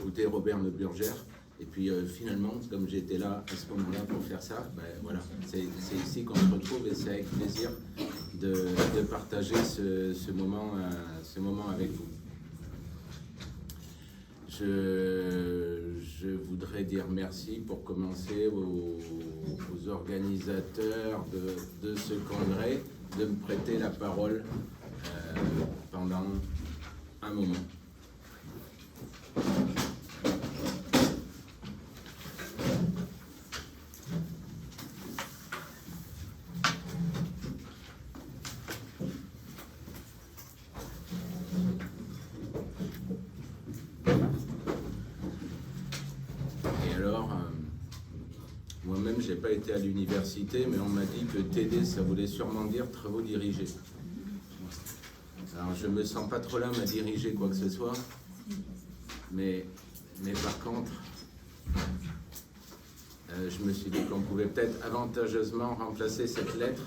Écouter Robert Neuburger. Et puis finalement, comme j'étais là à ce moment-là pour faire ça, ben, voilà, c'est ici qu'on se retrouve et c'est avec plaisir de partager ce moment avec vous. Je voudrais dire merci pour commencer aux organisateurs de ce congrès de me prêter la parole pendant un moment. Moi-même, je n'ai pas été à l'université, mais on m'a dit que TD, ça voulait sûrement dire travaux dirigés. Alors, je ne me sens pas trop l'âme à diriger quoi que ce soit, mais par contre, je me suis dit qu'on pouvait peut-être avantageusement remplacer cette lettre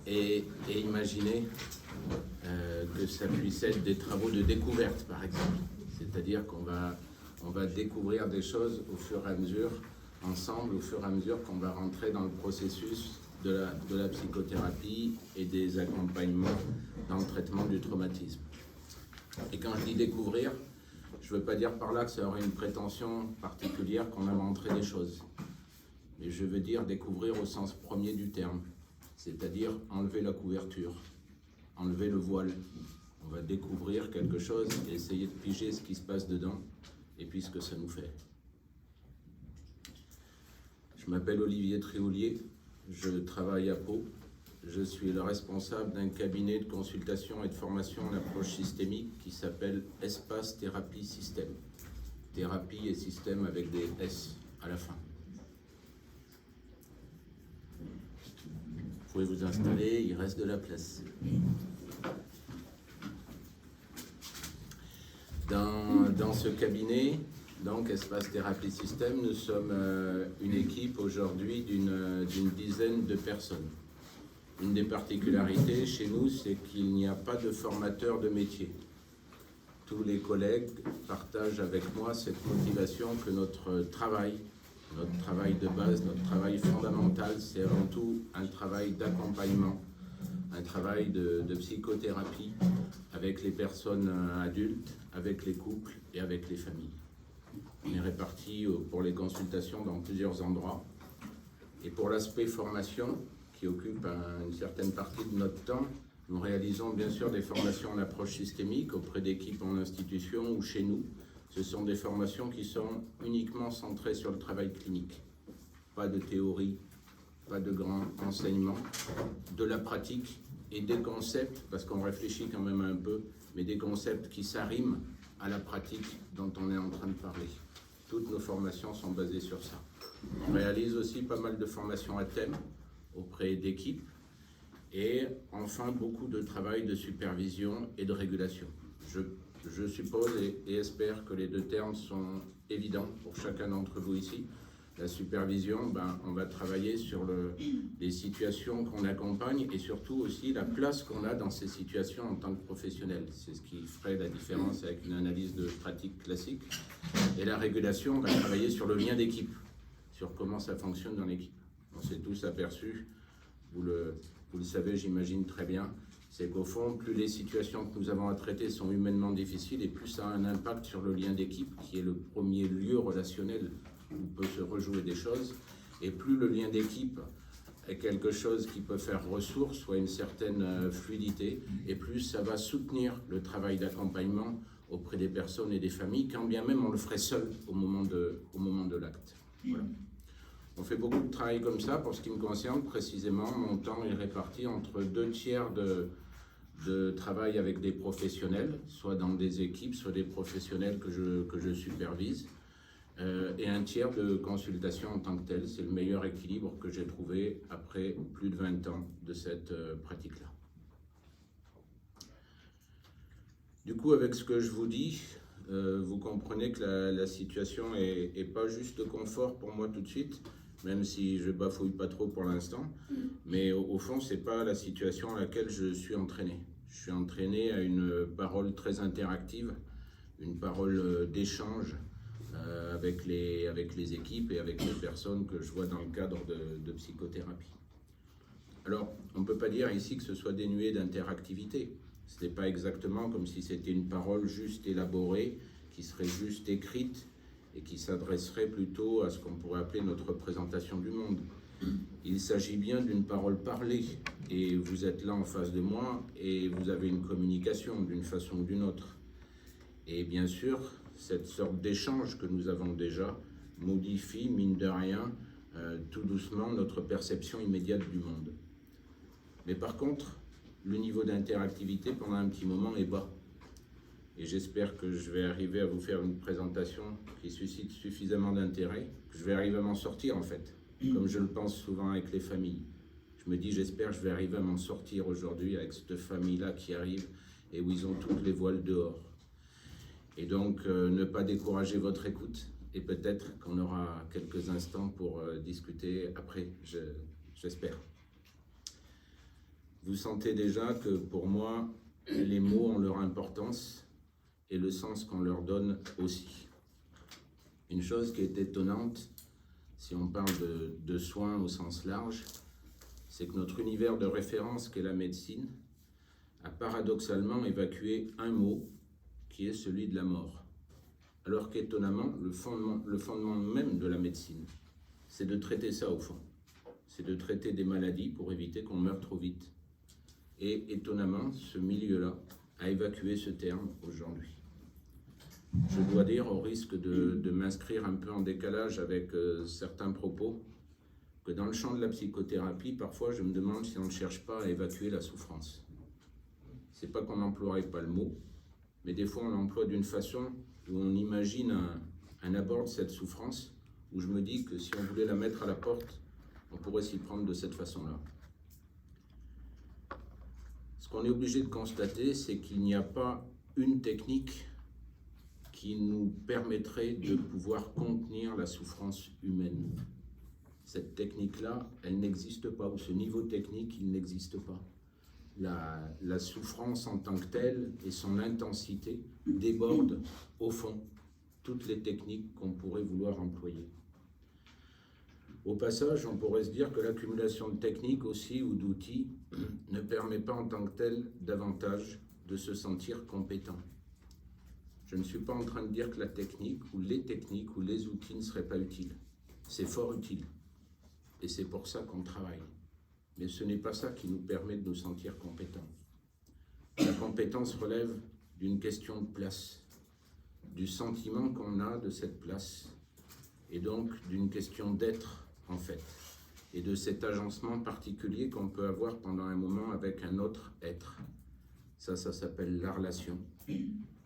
et imaginer que ça puisse être des travaux de découverte, par exemple. C'est-à-dire qu'on va découvrir des choses au fur et à mesure, ensemble, au fur et à mesure qu'on va rentrer dans le processus de la psychothérapie et des accompagnements dans le traitement du traumatisme. Et quand je dis découvrir, je ne veux pas dire par là que ça aurait une prétention particulière qu'on inventerait des choses. Mais je veux dire découvrir au sens premier du terme, c'est-à-dire enlever la couverture, enlever le voile. On va découvrir quelque chose et essayer de piger ce qui se passe dedans et puis ce que ça nous fait. Je m'appelle Olivier Tréhoulier, je travaille à Pau. Je suis le responsable d'un cabinet de consultation et de formation en approche systémique qui s'appelle Espace Thérapie Système. Thérapie et système avec des S à la fin. Vous pouvez vous installer, il reste de la place. Dans ce cabinet, donc Espace Thérapie Système, nous sommes une équipe aujourd'hui d'une dizaine de personnes. Une des particularités chez nous, c'est qu'il n'y a pas de formateur de métier. Tous les collègues partagent avec moi cette motivation que notre travail de base, notre travail fondamental, c'est avant tout un travail d'accompagnement, un travail de psychothérapie avec les personnes adultes, avec les couples et avec les familles. On est répartis pour les consultations dans plusieurs endroits. Et pour l'aspect formation, qui occupe une certaine partie de notre temps, nous réalisons bien sûr des formations en approche systémique auprès d'équipes en institution ou chez nous. Ce sont des formations qui sont uniquement centrées sur le travail clinique. Pas de théorie, pas de grand enseignement, de la pratique et des concepts, parce qu'on réfléchit quand même un peu, mais des concepts qui s'arriment à la pratique dont on est en train de parler. Toutes nos formations sont basées sur ça. On réalise aussi pas mal de formations à thème auprès d'équipes et enfin beaucoup de travail de supervision et de régulation. Je suppose et espère que les deux termes sont évidents pour chacun d'entre vous ici. La supervision, on va travailler sur les situations qu'on accompagne et surtout aussi la place qu'on a dans ces situations en tant que professionnel. C'est ce qui ferait la différence avec une analyse de pratique classique. Et la régulation, on va travailler sur le lien d'équipe, sur comment ça fonctionne dans l'équipe. On s'est tous aperçus, vous le savez, j'imagine très bien, c'est qu'au fond, plus les situations que nous avons à traiter sont humainement difficiles et plus ça a un impact sur le lien d'équipe, qui est le premier lieu relationnel où peut se rejouer des choses, et plus le lien d'équipe est quelque chose qui peut faire ressource, soit une certaine fluidité, et plus ça va soutenir le travail d'accompagnement auprès des personnes et des familles, quand bien même on le ferait seul au moment de l'acte. Voilà. On fait beaucoup de travail comme ça. Pour ce qui me concerne, précisément, mon temps est réparti entre 2/3 de travail avec des professionnels, soit dans des équipes, soit des professionnels que je supervise, et 1/3 de consultation en tant que telle. C'est le meilleur équilibre que j'ai trouvé après plus de 20 ans de cette pratique-là. Du coup, avec ce que je vous dis, vous comprenez que la situation est pas juste de confort pour moi tout de suite, même si je bafouille pas trop pour l'instant, mais au fond, c'est pas la situation à laquelle je suis entraîné. Je suis entraîné à une parole très interactive, une parole d'échange avec les équipes et avec les personnes que je vois dans le cadre de psychothérapie. Alors, on ne peut pas dire ici que ce soit dénué d'interactivité. Ce n'est pas exactement comme si c'était une parole juste élaborée, qui serait juste écrite et qui s'adresserait plutôt à ce qu'on pourrait appeler notre représentation du monde. Il s'agit bien d'une parole parlée, et vous êtes là en face de moi, et vous avez une communication d'une façon ou d'une autre. Et bien sûr, cette sorte d'échange que nous avons déjà modifie, mine de rien, tout doucement notre perception immédiate du monde. Mais par contre, le niveau d'interactivité pendant un petit moment est bas. Et j'espère que je vais arriver à vous faire une présentation qui suscite suffisamment d'intérêt, que je vais arriver à m'en sortir en fait, comme je le pense souvent avec les familles. Je me dis, j'espère que je vais arriver à m'en sortir aujourd'hui avec cette famille-là qui arrive et où ils ont toutes les voiles dehors. Et donc, ne pas décourager votre écoute, et peut-être qu'on aura quelques instants pour discuter après, j'espère. Vous sentez déjà que pour moi, les mots ont leur importance et le sens qu'on leur donne aussi. Une chose qui est étonnante, si on parle de soins au sens large, c'est que notre univers de référence qu'est la médecine a paradoxalement évacué un mot qui est celui de la mort. Alors qu'étonnamment, le fondement même de la médecine, c'est de traiter ça au fond. C'est de traiter des maladies pour éviter qu'on meure trop vite. Et étonnamment, ce milieu-là a évacué ce terme aujourd'hui. Je dois dire, au risque de m'inscrire un peu en décalage avec certains propos, que dans le champ de la psychothérapie, parfois je me demande si on ne cherche pas à évacuer la souffrance. C'est pas qu'on n'emploierait pas le mot, mais des fois on l'emploie d'une façon où on imagine un abord de cette souffrance, où je me dis que si on voulait la mettre à la porte, on pourrait s'y prendre de cette façon-là. Ce qu'on est obligé de constater, c'est qu'il n'y a pas une technique qui nous permettrait de pouvoir contenir la souffrance humaine. Cette technique-là, elle n'existe pas, ou ce niveau technique, il n'existe pas. La souffrance en tant que telle et son intensité débordent, au fond, toutes les techniques qu'on pourrait vouloir employer. Au passage, on pourrait se dire que l'accumulation de techniques aussi ou d'outils ne permet pas en tant que tel davantage de se sentir compétent. Je ne suis pas en train de dire que la technique ou les outils ne seraient pas utiles. C'est fort utile. Et c'est pour ça qu'on travaille. Mais ce n'est pas ça qui nous permet de nous sentir compétents. La compétence relève d'une question de place, du sentiment qu'on a de cette place, et donc d'une question d'être, en fait, et de cet agencement particulier qu'on peut avoir pendant un moment avec un autre être. Ça s'appelle la relation.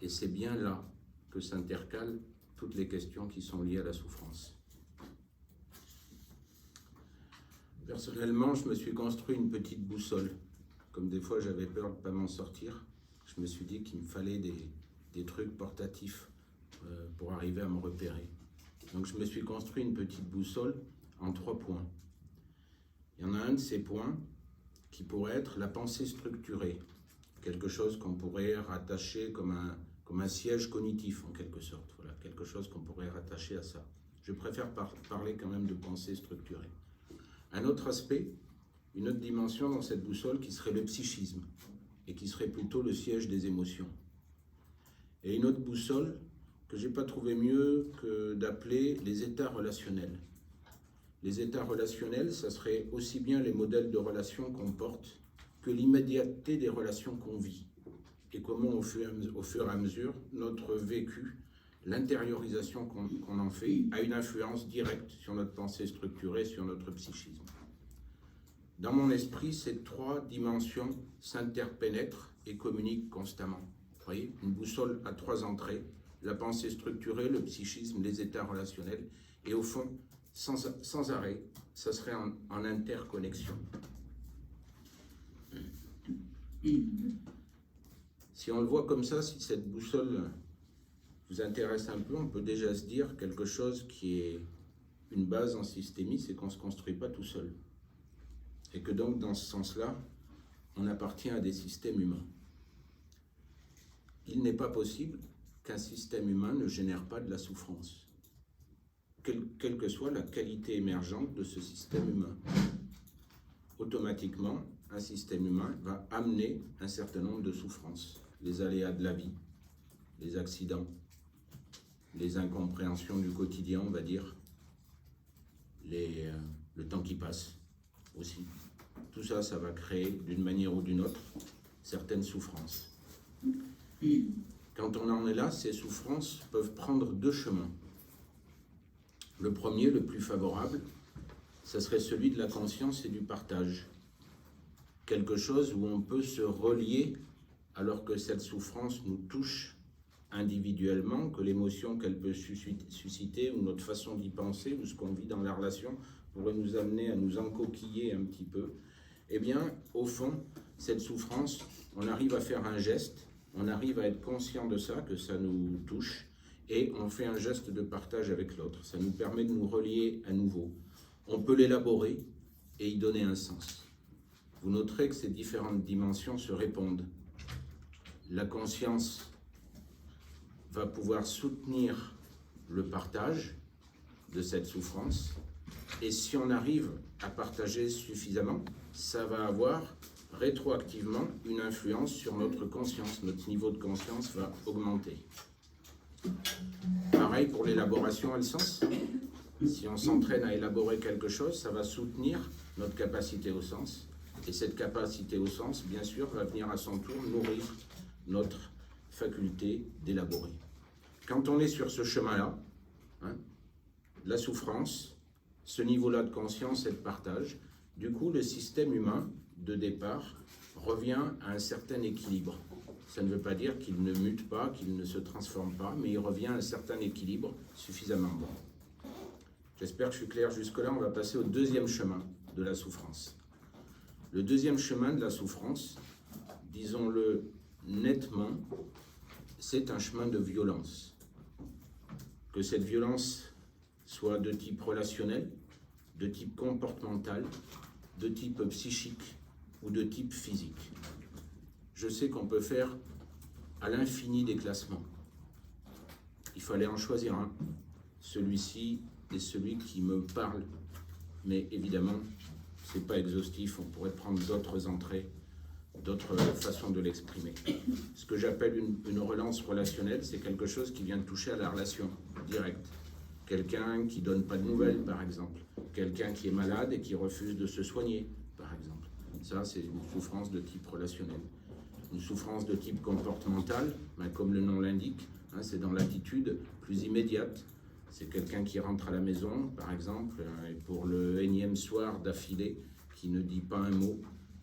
Et c'est bien là que s'intercalent toutes les questions qui sont liées à la souffrance. Personnellement, je me suis construit une petite boussole. Comme des fois j'avais peur de ne pas m'en sortir, je me suis dit qu'il me fallait des trucs portatifs pour arriver à me repérer. Donc je me suis construit une petite boussole en 3 points. Il y en a un de ces points qui pourrait être la pensée structurée, quelque chose qu'on pourrait rattacher comme un siège cognitif en quelque sorte, voilà, quelque chose qu'on pourrait rattacher à ça. Je préfère parler quand même de pensée structurée. Un autre aspect, une autre dimension dans cette boussole qui serait le psychisme et qui serait plutôt le siège des émotions. Et une autre boussole que je n'ai pas trouvé mieux que d'appeler les états relationnels. Les états relationnels, ça serait aussi bien les modèles de relations qu'on porte que l'immédiateté des relations qu'on vit et comment au fur et à mesure notre vécu, l'intériorisation qu'on en fait a une influence directe sur notre pensée structurée, sur notre psychisme. Dans mon esprit, ces 3 dimensions s'interpénètrent et communiquent constamment. Vous voyez, une boussole à 3 entrées, la pensée structurée, le psychisme, les états relationnels, et au fond, sans arrêt, ça serait en interconnexion. Si on le voit comme ça, si cette boussole vous intéresse un peu, on peut déjà se dire quelque chose qui est une base en systémie, c'est qu'on ne se construit pas tout seul. Et que donc, dans ce sens-là, on appartient à des systèmes humains. Il n'est pas possible qu'un système humain ne génère pas de la souffrance. quelle que soit la qualité émergente de ce système humain. Automatiquement, un système humain va amener un certain nombre de souffrances. Les aléas de la vie, les accidents, les incompréhensions du quotidien, on va dire, le temps qui passe aussi. Tout ça, ça va créer d'une manière ou d'une autre certaines souffrances. Quand on en est là, ces souffrances peuvent prendre deux chemins. Le premier, le plus favorable, ça serait celui de la conscience et du partage. Quelque chose où on peut se relier alors que cette souffrance nous touche individuellement, que l'émotion qu'elle peut susciter ou notre façon d'y penser ou ce qu'on vit dans la relation pourrait nous amener à nous encoquiller un petit peu. Eh bien, au fond, cette souffrance, on arrive à faire un geste, on arrive à être conscient de ça, que ça nous touche, et on fait un geste de partage avec l'autre. Ça nous permet de nous relier à nouveau. On peut l'élaborer et y donner un sens. Vous noterez que ces différentes dimensions se répondent. La conscience va pouvoir soutenir le partage de cette souffrance, et si on arrive à partager suffisamment, ça va avoir rétroactivement une influence sur notre conscience. Notre niveau de conscience va augmenter. Pareil pour l'élaboration et le sens. Si on s'entraîne à élaborer quelque chose, ça va soutenir notre capacité au sens. Et cette capacité au sens, bien sûr, va venir à son tour nourrir notre faculté d'élaborer. Quand on est sur ce chemin-là, la souffrance, ce niveau-là de conscience et de partage, du coup, le système humain, de départ, revient à un certain équilibre. Ça ne veut pas dire qu'il ne mute pas, qu'il ne se transforme pas, mais il revient à un certain équilibre suffisamment bon. J'espère que je suis clair jusque-là. On va passer au deuxième chemin de la souffrance. Le deuxième chemin de la souffrance, disons-le nettement, c'est un chemin de violence. Que cette violence soit de type relationnel, de type comportemental, de type psychique ou de type physique. Je sais qu'on peut faire à l'infini des classements. Il fallait en choisir un. Celui-ci est celui qui me parle, mais évidemment, ce n'est pas exhaustif. On pourrait prendre d'autres entrées, d'autres façons de l'exprimer. Ce que j'appelle une relance relationnelle, c'est quelque chose qui vient toucher à la relation directe. Quelqu'un qui ne donne pas de nouvelles, par exemple. Quelqu'un qui est malade et qui refuse de se soigner, par exemple. Ça, c'est une souffrance de type relationnel. Une souffrance de type comportemental, comme le nom l'indique, c'est dans l'attitude plus immédiate. C'est quelqu'un qui rentre à la maison, par exemple, et pour le énième soir d'affilée, qui ne dit pas un mot,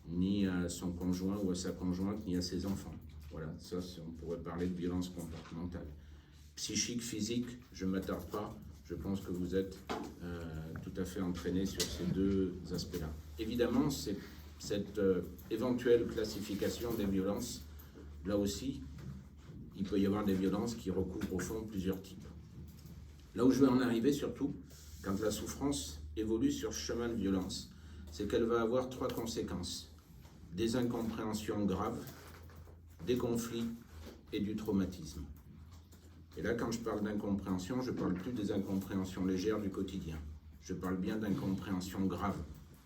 ni à son conjoint ou à sa conjointe, ni à ses enfants. Voilà, ça, on pourrait parler de violence comportementale. Psychique, physique, je ne m'attarde pas. Je pense que vous êtes tout à fait entraînés sur ces deux aspects-là. Évidemment, cette éventuelle classification des violences, là aussi, il peut y avoir des violences qui recouvrent au fond plusieurs types. Là où je vais en arriver surtout, quand la souffrance évolue sur ce chemin de violence, c'est qu'elle va avoir trois conséquences. Des incompréhensions graves, des conflits et du traumatisme. Et là, quand je parle d'incompréhension, je ne parle plus des incompréhensions légères du quotidien. Je parle bien d'incompréhensions graves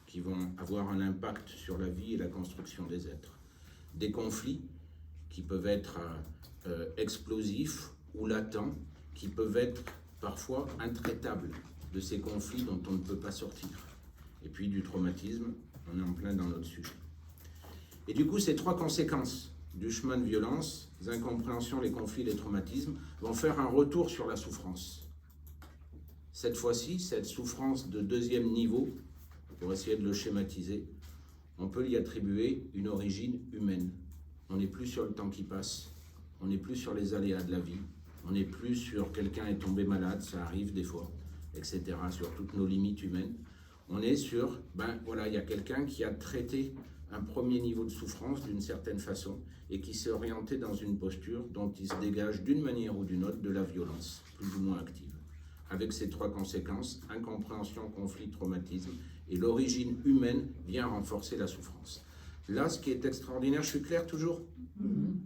qui vont avoir un impact sur la vie et la construction des êtres. Des conflits qui peuvent être explosifs ou latents, qui peuvent être parfois intraitables, de ces conflits dont on ne peut pas sortir. Et puis du traumatisme, on est en plein dans notre sujet. Et du coup, ces trois conséquences du chemin de violence, les incompréhensions, les conflits, les traumatismes, vont faire un retour sur la souffrance. Cette fois-ci, cette souffrance de deuxième niveau, pour essayer de le schématiser, on peut y attribuer une origine humaine. On n'est plus sur le temps qui passe, on n'est plus sur les aléas de la vie, on n'est plus sur quelqu'un est tombé malade, ça arrive des fois, etc., sur toutes nos limites humaines. On est sur, il y a quelqu'un qui a traité un premier niveau de souffrance d'une certaine façon et qui s'est orienté dans une posture dont il se dégage d'une manière ou d'une autre de la violence, plus ou moins active. Avec ces trois conséquences, incompréhension, conflit, traumatisme, et l'origine humaine vient renforcer la souffrance. Là, ce qui est extraordinaire, je suis clair toujours ?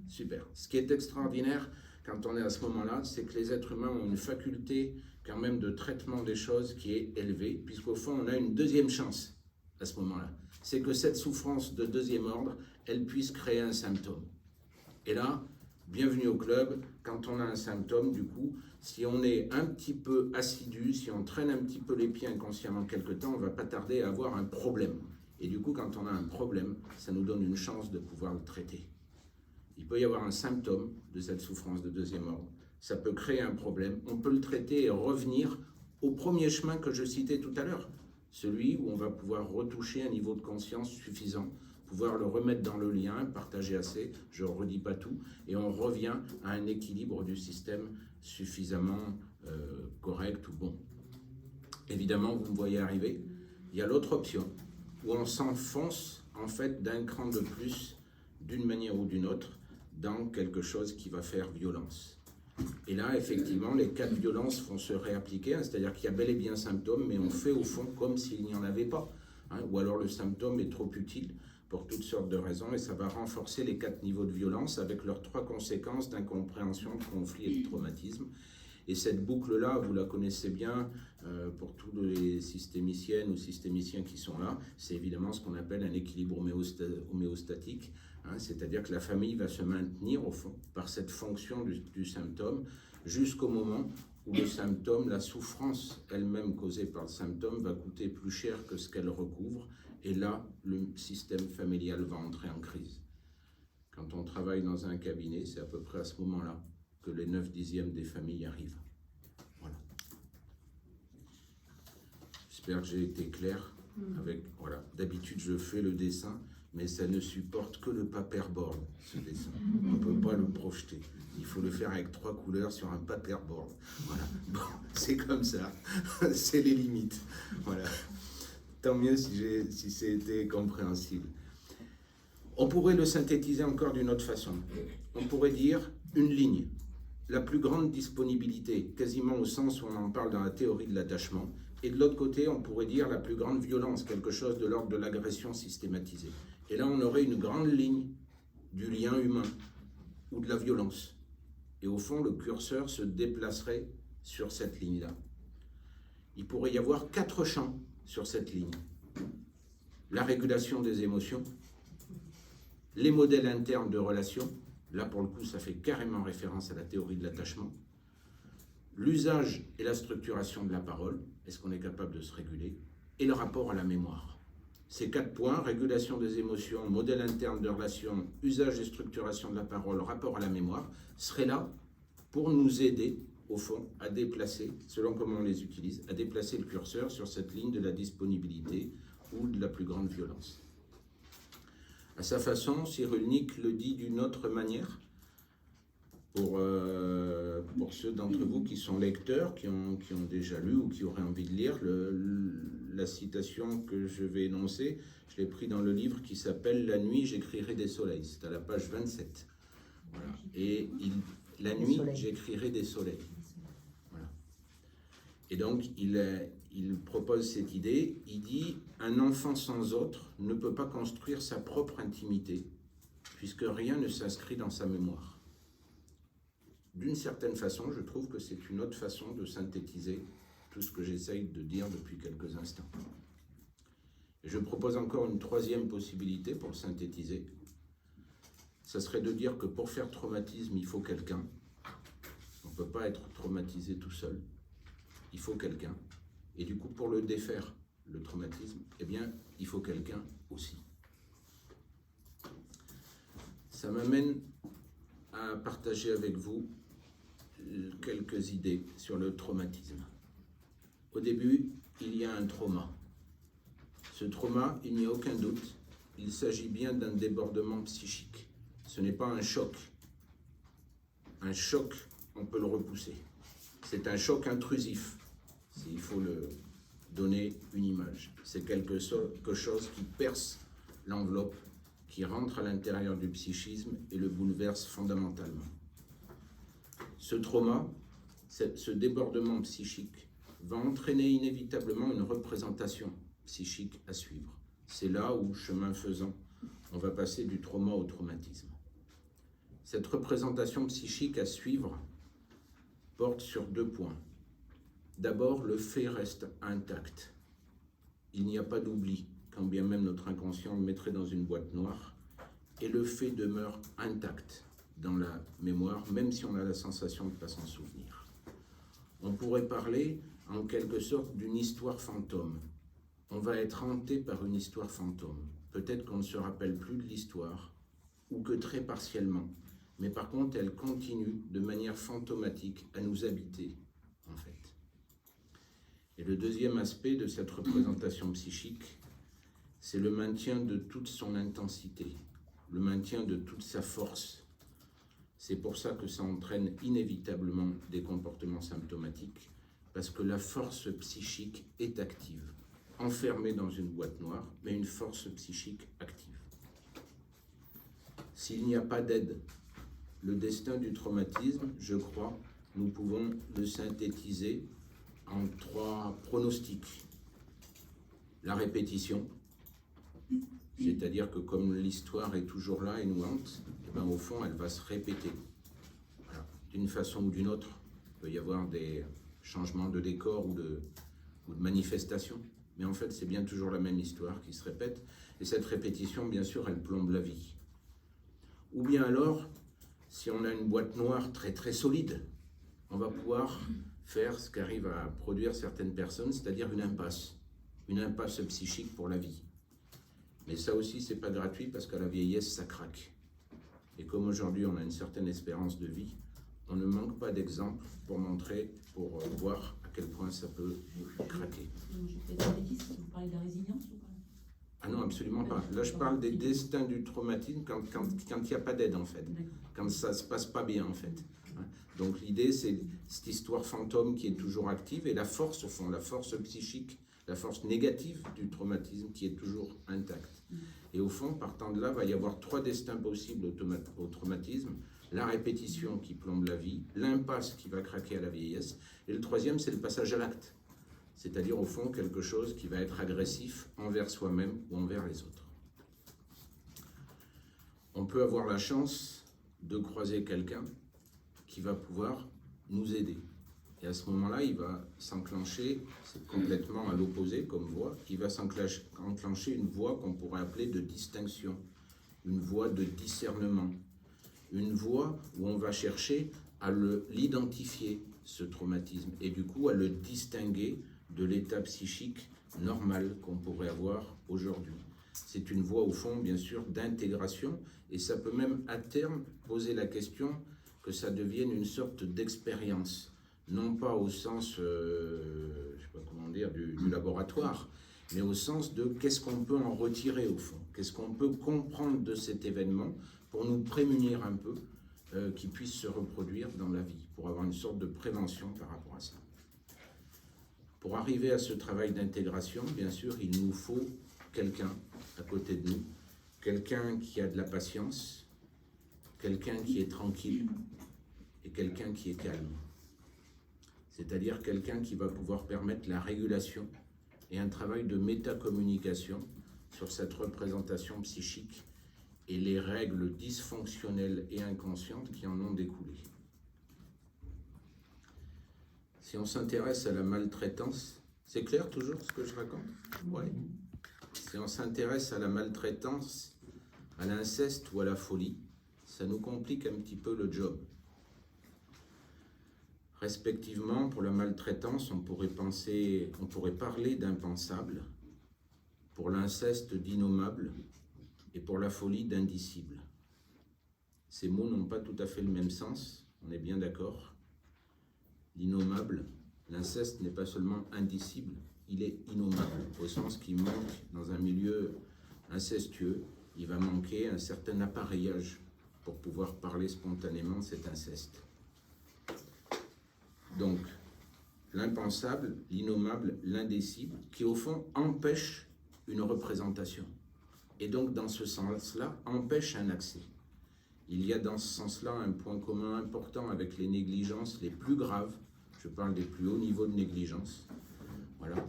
Super. Ce qui est extraordinaire quand on est à ce moment-là, c'est que les êtres humains ont une faculté quand même de traitement des choses qui est élevé, puisqu'au fond, on a une deuxième chance à ce moment-là. C'est que cette souffrance de deuxième ordre, elle puisse créer un symptôme. Et là, bienvenue au club. Quand on a un symptôme, du coup, si on est un petit peu assidu, si on traîne un petit peu les pieds inconsciemment quelque temps, on ne va pas tarder à avoir un problème. Et du coup, quand on a un problème, ça nous donne une chance de pouvoir le traiter. Il peut y avoir un symptôme de cette souffrance de deuxième ordre. Ça peut créer un problème. On peut le traiter et revenir au premier chemin que je citais tout à l'heure. Celui où on va pouvoir retoucher un niveau de conscience suffisant, pouvoir le remettre dans le lien, partager assez, je ne redis pas tout, et on revient à un équilibre du système suffisamment correct ou bon. Évidemment, vous me voyez arriver. Il y a l'autre option, où on s'enfonce en fait d'un cran de plus, d'une manière ou d'une autre, dans quelque chose qui va faire violence. Et là, effectivement, les cas de violence vont se réappliquer, hein, c'est-à-dire qu'il y a bel et bien symptômes, mais on fait au fond comme s'il n'y en avait pas. Hein, ou alors le symptôme est trop utile pour toutes sortes de raisons, et ça va renforcer les 4 niveaux de violence avec leurs 3 conséquences d'incompréhension, de conflit et de traumatisme. Et cette boucle-là, vous la connaissez bien pour tous les systémiciennes ou systémiciens qui sont là, c'est évidemment ce qu'on appelle un équilibre homéostatique, hein, c'est-à-dire que la famille va se maintenir au fond par cette fonction du symptôme jusqu'au moment où le symptôme, la souffrance elle-même causée par le symptôme va coûter plus cher que ce qu'elle recouvre, et là, le système familial va entrer en crise. Quand on travaille dans un cabinet, c'est à peu près à ce moment-là que les 9/10 des familles arrivent. Voilà. J'espère que j'ai été clair. Voilà. D'habitude, je fais le dessin, mais ça ne supporte que le paperboard, ce dessin. On ne peut pas le projeter. Il faut le faire avec 3 couleurs sur un paperboard. Voilà. Bon, c'est comme ça. C'est les limites. Voilà. Tant mieux si c'était compréhensible. On pourrait le synthétiser encore d'une autre façon. On pourrait dire une ligne. La plus grande disponibilité, quasiment au sens où on en parle dans la théorie de l'attachement, et de l'autre côté, on pourrait dire la plus grande violence, quelque chose de l'ordre de l'agression systématisée. Et là, on aurait une grande ligne du lien humain ou de la violence. Et au fond, le curseur se déplacerait sur cette ligne-là. Il pourrait y avoir 4 champs sur cette ligne. La régulation des émotions, les modèles internes de relations, là pour le coup ça fait carrément référence à la théorie de l'attachement, l'usage et la structuration de la parole, est-ce qu'on est capable de se réguler, et le rapport à la mémoire. Ces 4 points, régulation des émotions, modèle interne de relations, usage et structuration de la parole, rapport à la mémoire, seraient là pour nous aider au fond à déplacer, selon comment on les utilise, à déplacer le curseur sur cette ligne de la disponibilité ou de la plus grande violence. À sa façon, Cyrulnik le dit d'une autre manière, pour ceux d'entre vous qui sont lecteurs, qui ont déjà lu ou qui auraient envie de lire, la citation que je vais énoncer, je l'ai pris dans le livre qui s'appelle « La nuit, j'écrirai des soleils », c'est à la page 27. Voilà. Et la nuit, j'écrirai des soleils. Voilà. Et donc, il propose cette idée, il dit « Un enfant sans autre ne peut pas construire sa propre intimité, puisque rien ne s'inscrit dans sa mémoire. » D'une certaine façon, je trouve que c'est une autre façon de synthétiser tout ce que j'essaye de dire depuis quelques instants. Et je propose encore une 3e possibilité pour le synthétiser. Ça serait de dire que pour faire traumatisme, il faut quelqu'un. On ne peut pas être traumatisé tout seul. Il faut quelqu'un. Et du coup, pour le défaire, le traumatisme, eh bien, il faut quelqu'un aussi. Ça m'amène à partager avec vous quelques idées sur le traumatisme. Au début, il y a un trauma. Ce trauma, il n'y a aucun doute, il s'agit bien d'un débordement psychique. Ce n'est pas un choc. Un choc, on peut le repousser. C'est un choc intrusif, s'il faut le donner une image. C'est quelque chose qui perce l'enveloppe, qui rentre à l'intérieur du psychisme et le bouleverse fondamentalement. Ce trauma, ce débordement psychique, va entraîner inévitablement une représentation psychique à suivre. C'est là où, chemin faisant, on va passer du trauma au traumatisme. Cette représentation psychique à suivre porte sur 2 points. D'abord, le fait reste intact. Il n'y a pas d'oubli, quand bien même notre inconscient le mettrait dans une boîte noire, et le fait demeure intact dans la mémoire, même si on a la sensation de ne pas s'en souvenir. On pourrait parler en quelque sorte d'une histoire fantôme. On va être hanté par une histoire fantôme. Peut-être qu'on ne se rappelle plus de l'histoire, ou que très partiellement, mais par contre elle continue de manière fantomatique à nous habiter, en fait. Et le deuxième aspect de cette représentation psychique, c'est le maintien de toute son intensité, le maintien de toute sa force. C'est pour ça que ça entraîne inévitablement des comportements symptomatiques, parce que la force psychique est active, enfermée dans une boîte noire, mais une force psychique active. S'il n'y a pas d'aide, le destin du traumatisme, je crois, nous pouvons le synthétiser en 3 pronostics. La répétition, c'est-à-dire que comme l'histoire est toujours là et nous hante, et bien au fond elle va se répéter. Voilà. D'une façon ou d'une autre, il peut y avoir des changements de décor ou de manifestations, mais en fait c'est bien toujours la même histoire qui se répète, et cette répétition, bien sûr, elle plombe la vie. Ou bien alors, si on a une boîte noire très très solide, on va pouvoir faire ce qu'arrivent à produire certaines personnes, c'est-à-dire une impasse psychique pour la vie. Mais ça aussi, c'est pas gratuit parce qu'à la vieillesse, ça craque. Et comme aujourd'hui, on a une certaine espérance de vie, on ne manque pas d'exemples pour montrer, pour voir à quel point ça peut craquer. Vous parlez de la résilience ou pas? Ah non, absolument pas. Là, je parle des destins du traumatisme quand il n'y a pas d'aide, en fait. Quand ça ne se passe pas bien, en fait. Donc l'idée, c'est cette histoire fantôme qui est toujours active et la force, au fond, la force psychique, la force négative du traumatisme qui est toujours intacte. Et au fond, partant de là, il va y avoir 3 destins possibles au traumatisme. La répétition qui plombe la vie, l'impasse qui va craquer à la vieillesse, et le 3e, c'est le passage à l'acte. C'est-à-dire, au fond, quelque chose qui va être agressif envers soi-même ou envers les autres. On peut avoir la chance de croiser quelqu'un qui va pouvoir nous aider. Et à ce moment-là, il va s'enclencher, c'est complètement à l'opposé comme voie, il va s'enclencher une voie qu'on pourrait appeler de distinction, une voie de discernement, une voie où on va chercher à l'identifier, ce traumatisme, et du coup à le distinguer de l'état psychique normal qu'on pourrait avoir aujourd'hui. C'est une voie au fond, bien sûr, d'intégration, et ça peut même à terme poser la question que ça devienne une sorte d'expérience, non pas au sens, je sais pas comment dire, du laboratoire, mais au sens de qu'est-ce qu'on peut en retirer au fond, qu'est-ce qu'on peut comprendre de cet événement pour nous prémunir un peu qu'il puisse se reproduire dans la vie, pour avoir une sorte de prévention par rapport à ça. Pour arriver à ce travail d'intégration, bien sûr, il nous faut quelqu'un à côté de nous, quelqu'un qui a de la patience, quelqu'un qui est tranquille et quelqu'un qui est calme. C'est-à-dire quelqu'un qui va pouvoir permettre la régulation et un travail de métacommunication sur cette représentation psychique et les règles dysfonctionnelles et inconscientes qui en ont découlé. Si on s'intéresse à la maltraitance, c'est clair toujours ce que je raconte? Ouais. Si on s'intéresse à la maltraitance, à l'inceste ou à la folie, ça nous complique un petit peu le job. Respectivement, pour la maltraitance, on pourrait parler d'impensable, pour l'inceste d'innommable et pour la folie d'indicible. Ces mots n'ont pas tout à fait le même sens, on est bien d'accord. L'innommable, l'inceste n'est pas seulement indicible, il est innommable, au sens qu'il manque dans un milieu incestueux, il va manquer un certain appareillage pour pouvoir parler spontanément de cet inceste. Donc, l'impensable, l'innommable, l'indicible, qui au fond empêche une représentation. Et donc, dans ce sens-là, empêche un accès. Il y a dans ce sens-là un point commun important avec les négligences les plus graves, je parle des plus hauts niveaux de négligence, voilà,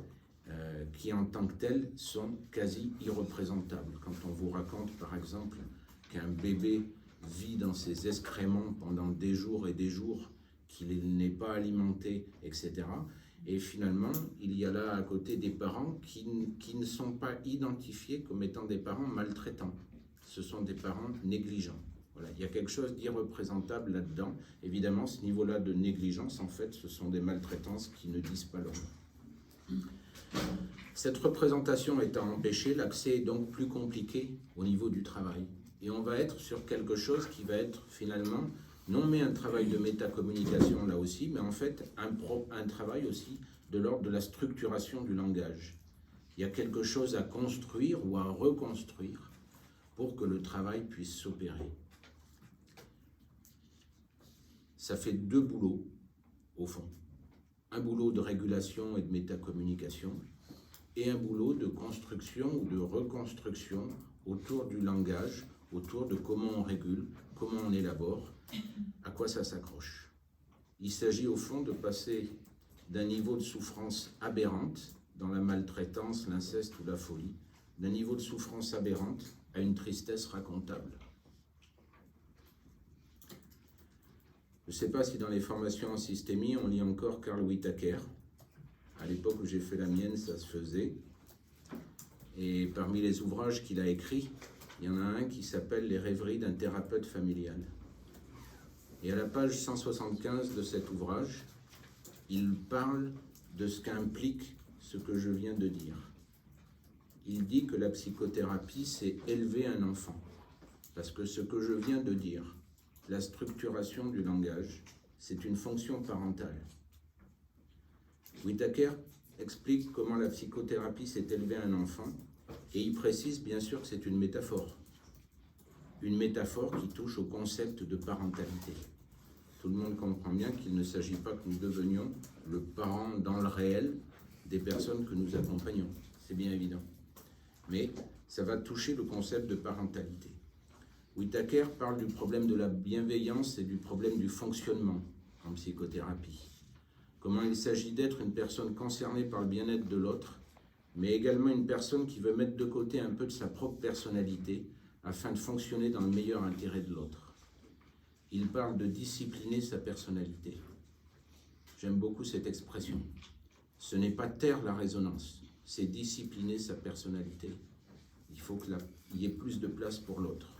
qui en tant que tels sont quasi irreprésentables. Quand on vous raconte par exemple qu'un bébé vit dans ses excréments pendant des jours et des jours, qu'il n'est pas alimenté, etc., Et finalement, il y a là à côté des parents qui ne sont pas identifiés comme étant des parents maltraitants. Ce sont des parents négligents. Voilà, il y a quelque chose d'irreprésentable là-dedans. Évidemment, ce niveau-là de négligence, en fait, ce sont des maltraitances qui ne disent pas leur nom. Cette représentation étant empêchée, l'accès est donc plus compliqué au niveau du travail. Et on va être sur quelque chose qui va être finalement, non mais un travail de métacommunication là aussi, mais en fait un travail aussi de l'ordre de la structuration du langage. Il y a quelque chose à construire ou à reconstruire pour que le travail puisse s'opérer. Ça fait deux boulots, au fond. Un boulot de régulation et de métacommunication, et un boulot de construction ou de reconstruction autour du langage, autour de comment on régule, comment on élabore, à quoi ça s'accroche. Il s'agit au fond de passer d'un niveau de souffrance aberrante, dans la maltraitance, l'inceste ou la folie, d'un niveau de souffrance aberrante à une tristesse racontable. Je ne sais pas si dans les formations en systémie, on lit encore Karl Whitaker. À l'époque où j'ai fait la mienne, ça se faisait. Et parmi les ouvrages qu'il a écrits, il y en a un qui s'appelle « Les rêveries d'un thérapeute familial ». Et à la page 175 de cet ouvrage, il parle de ce qu'implique ce que je viens de dire. Il dit que la psychothérapie, c'est élever un enfant. Parce que ce que je viens de dire, la structuration du langage, c'est une fonction parentale. Whitaker explique comment la psychothérapie s'est élevée un enfant, et il précise bien sûr que c'est une métaphore qui touche au concept de parentalité. Tout le monde comprend bien qu'il ne s'agit pas que nous devenions le parent dans le réel des personnes que nous accompagnons, c'est bien évident. Mais ça va toucher le concept de parentalité. Whitaker parle du problème de la bienveillance et du problème du fonctionnement en psychothérapie. Comment il s'agit d'être une personne concernée par le bien-être de l'autre, mais également une personne qui veut mettre de côté un peu de sa propre personnalité afin de fonctionner dans le meilleur intérêt de l'autre. Il parle de discipliner sa personnalité. J'aime beaucoup cette expression. Ce n'est pas taire la résonance, c'est discipliner sa personnalité. Il faut qu'il y ait plus de place pour l'autre.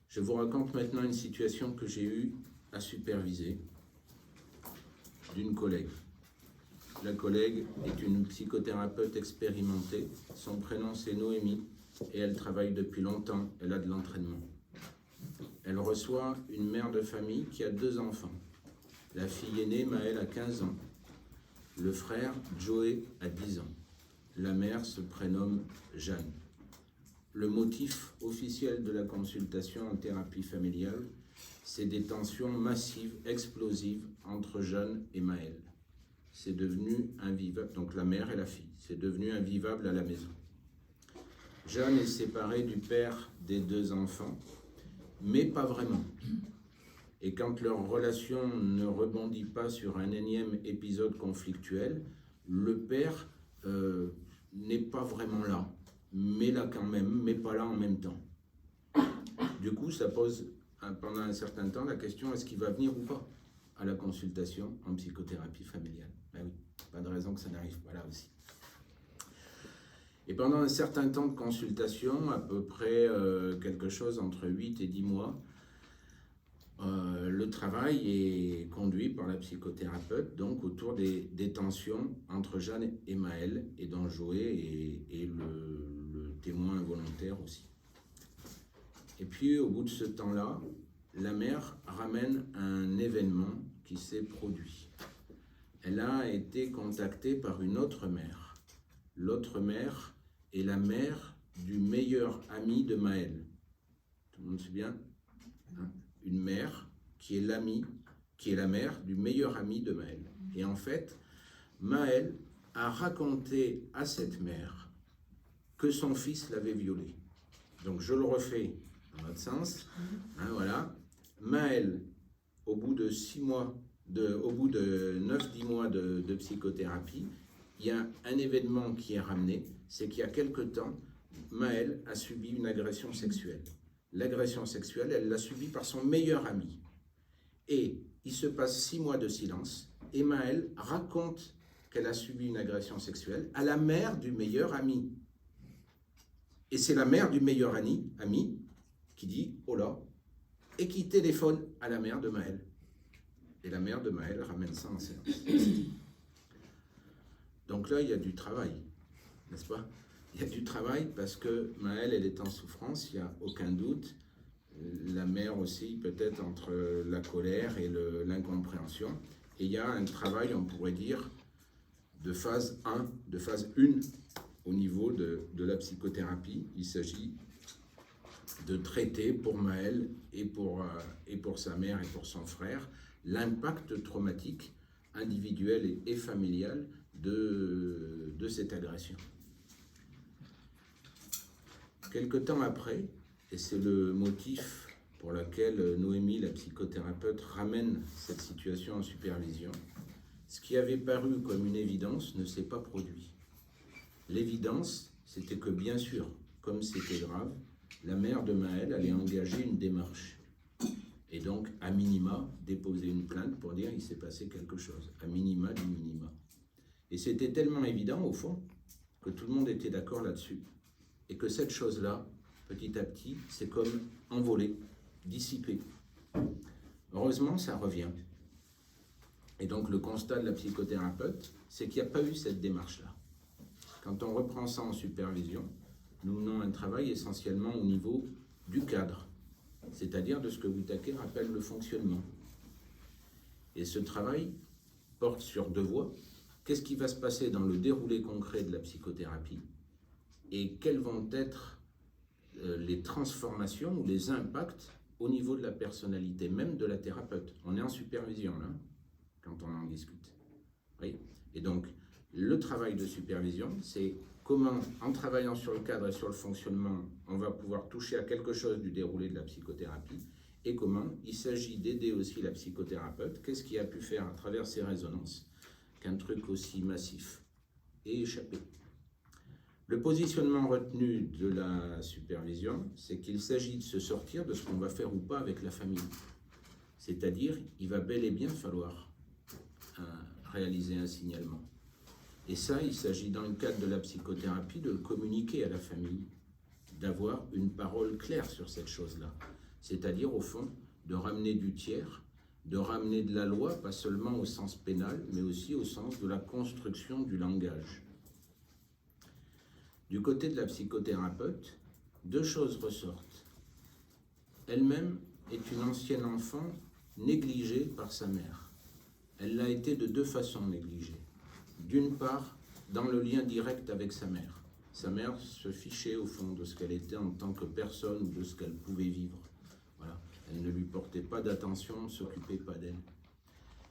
Je vous raconte maintenant une situation que j'ai eue à superviser d'une collègue. La collègue est une psychothérapeute expérimentée. Son prénom c'est Noémie et elle travaille depuis longtemps. Elle a de l'entraînement. Elle reçoit une mère de famille qui a 2 enfants. La fille aînée, Maëlle, a 15 ans. Le frère, Joey, a 10 ans. La mère se prénomme Jeanne. Le motif officiel de la consultation en thérapie familiale, c'est des tensions massives, explosives entre Jeanne et Maëlle. C'est devenu invivable, donc la mère et la fille, c'est devenu invivable à la maison. Jeanne est séparée du père des 2 enfants, mais pas vraiment. Et quand leur relation ne rebondit pas sur un énième épisode conflictuel, le père n'est pas vraiment là, mais là quand même, mais pas là en même temps. Du coup, ça pose pendant un certain temps la question, est-ce qu'il va venir ou pas à la consultation en psychothérapie familiale? Ben oui, pas de raison que ça n'arrive pas là aussi. Et pendant un certain temps de consultation, à peu près quelque chose entre 8 et 10 mois, le travail est conduit par la psychothérapeute, donc autour des tensions entre Jeanne et Maëlle, et dont Joey et le témoin involontaire aussi. Et puis, au bout de ce temps-là, la mère ramène un événement qui s'est produit. Elle a été contactée par une autre mère. L'autre mère est la mère du meilleur ami de Maëlle. Tout le monde sait bien, hein? Une mère qui est la mère du meilleur ami de Maëlle. Et en fait, Maëlle a raconté à cette mère que son fils l'avait violée. Donc je le refais dans l'autre sens. Hein, voilà. Maëlle, au bout de 9-10 mois de psychothérapie, il y a un événement qui est ramené, c'est qu'il y a quelque temps, Maëlle a subi une agression sexuelle. L'agression sexuelle, elle l'a subie par son meilleur ami. Et il se passe 6 mois de silence, et Maëlle raconte qu'elle a subi une agression sexuelle à la mère du meilleur ami. Et c'est la mère du meilleur ami qui dit « Oh là !» et qui téléphone à la mère de Maëlle. Et la mère de Maëlle ramène ça en séance. Donc là, il y a du travail, n'est-ce pas? Il y a du travail parce que Maëlle, elle est en souffrance, il n'y a aucun doute. La mère aussi, peut-être entre la colère et l'incompréhension. Et il y a un travail, on pourrait dire, de phase 1 au niveau de la psychothérapie. Il s'agit de traiter pour Maëlle et pour sa mère et pour son frère l'impact traumatique individuel et familial de cette agression. Quelque temps après, et c'est le motif pour lequel Noémie, la psychothérapeute, ramène cette situation en supervision, ce qui avait paru comme une évidence ne s'est pas produit. L'évidence, c'était que bien sûr, comme c'était grave, la mère de Maëlle allait engager une démarche. Et donc, à minima, déposer une plainte pour dire il s'est passé quelque chose. À minima du minima. Et c'était tellement évident, au fond, que tout le monde était d'accord là-dessus. Et que cette chose-là, petit à petit, c'est comme envolé, dissipé. Heureusement, ça revient. Et donc, le constat de la psychothérapeute, c'est qu'il n'y a pas eu cette démarche-là. Quand on reprend ça en supervision, nous menons un travail essentiellement au niveau du cadre, c'est-à-dire de ce que Whittaker appelle le fonctionnement. Et ce travail porte sur deux voies. Qu'est-ce qui va se passer dans le déroulé concret de la psychothérapie et quelles vont être les transformations ou les impacts au niveau de la personnalité même de la thérapeute. On est en supervision là, quand on en discute. Oui. Et donc, le travail de supervision, c'est comment, en travaillant sur le cadre et sur le fonctionnement, on va pouvoir toucher à quelque chose du déroulé de la psychothérapie, et comment il s'agit d'aider aussi la psychothérapeute, qu'est-ce qu'il a pu faire à travers ces résonances, qu'un truc aussi massif et échappé. Le positionnement retenu de la supervision, c'est qu'il s'agit de se sortir de ce qu'on va faire ou pas avec la famille. C'est-à-dire, il va bel et bien falloir réaliser un signalement. Et ça, il s'agit dans le cadre de la psychothérapie de le communiquer à la famille, d'avoir une parole claire sur cette chose-là. C'est-à-dire, au fond, de ramener du tiers, de ramener de la loi, pas seulement au sens pénal, mais aussi au sens de la construction du langage. Du côté de la psychothérapeute, deux choses ressortent. Elle-même est une ancienne enfant négligée par sa mère. Elle l'a été de deux façons négligée. D'une part, dans le lien direct avec sa mère. Sa mère se fichait au fond de ce qu'elle était en tant que personne ou de ce qu'elle pouvait vivre. Voilà. Elle ne lui portait pas d'attention, ne s'occupait pas d'elle.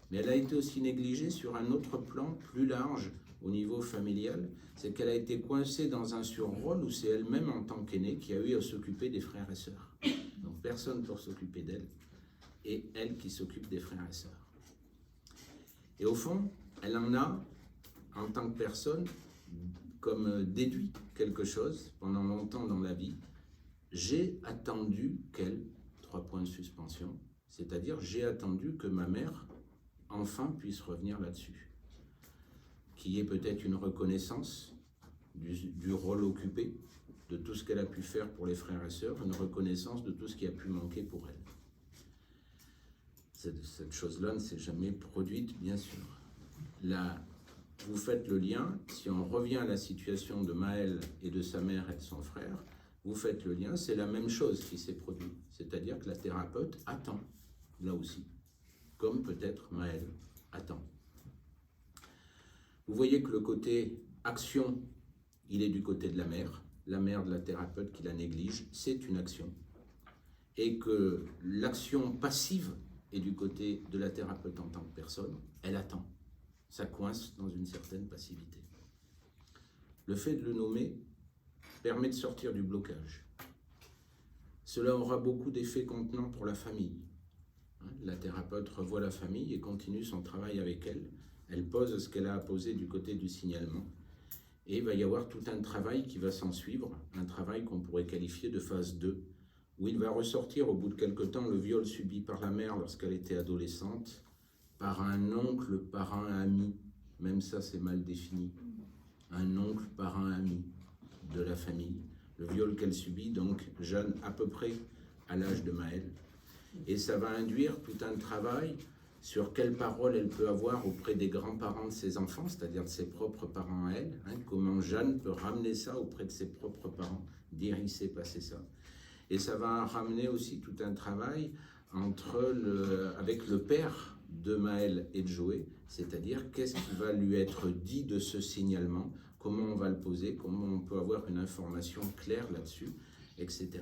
Mais elle a été aussi négligée sur un autre plan plus large au niveau familial, c'est qu'elle a été coincée dans un surrôle où c'est elle-même en tant qu'aînée qui a eu à s'occuper des frères et sœurs. Donc personne pour s'occuper d'elle, et elle qui s'occupe des frères et sœurs. Et au fond, elle en a, en tant que personne, comme déduit quelque chose pendant longtemps dans la vie. J'ai attendu qu'elle, 3 points de suspension, c'est-à-dire j'ai attendu que ma mère, enfin, puisse revenir là-dessus. Qu'il y ait peut-être une reconnaissance du rôle occupé, de tout ce qu'elle a pu faire pour les frères et sœurs, une reconnaissance de tout ce qui a pu manquer pour elle. Cette chose-là ne s'est jamais produite, bien sûr. Là, vous faites le lien, si on revient à la situation de Maëlle et de sa mère et de son frère, vous faites le lien, c'est la même chose qui s'est produite. C'est-à-dire que la thérapeute attend, là aussi, comme peut-être Maëlle attend. Vous voyez que le côté action, il est du côté de la mère de la thérapeute qui la néglige, c'est une action. Et que l'action passive est du côté de la thérapeute en tant que personne, elle attend. Ça coince dans une certaine passivité. Le fait de le nommer permet de sortir du blocage. Cela aura beaucoup d'effets contenants pour la famille. La thérapeute revoit la famille et continue son travail avec elle. Elle pose ce qu'elle a à poser du côté du signalement. Et il va y avoir tout un travail qui va s'en suivre, un travail qu'on pourrait qualifier de phase 2, où il va ressortir au bout de quelque temps le viol subi par la mère lorsqu'elle était adolescente, par un oncle, parrain, ami. Même ça, c'est mal défini. Un oncle, parrain, ami de la famille. Le viol qu'elle subit, donc jeune, à peu près à l'âge de Maëlle. Et ça va induire tout un travail sur quelle parole elle peut avoir auprès des grands-parents de ses enfants, c'est-à-dire de ses propres parents à elle. Comment Jeanne peut ramener ça auprès de ses propres parents, dire il s'est passé ça. Et ça va ramener aussi tout un travail avec le père de Maëlle et de Joé, c'est-à-dire qu'est-ce qui va lui être dit de ce signalement, comment on va le poser, comment on peut avoir une information claire là-dessus, etc.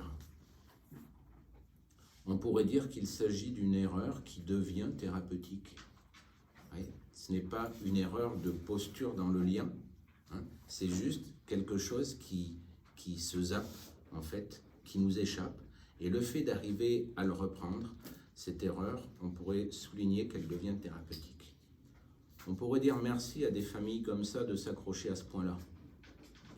On pourrait dire qu'il s'agit d'une erreur qui devient thérapeutique. Ouais, ce n'est pas une erreur de posture dans le lien, c'est juste quelque chose qui se zappe, en fait, qui nous échappe. Et le fait d'arriver à le reprendre, cette erreur, on pourrait souligner qu'elle devient thérapeutique. On pourrait dire merci à des familles comme ça de s'accrocher à ce point-là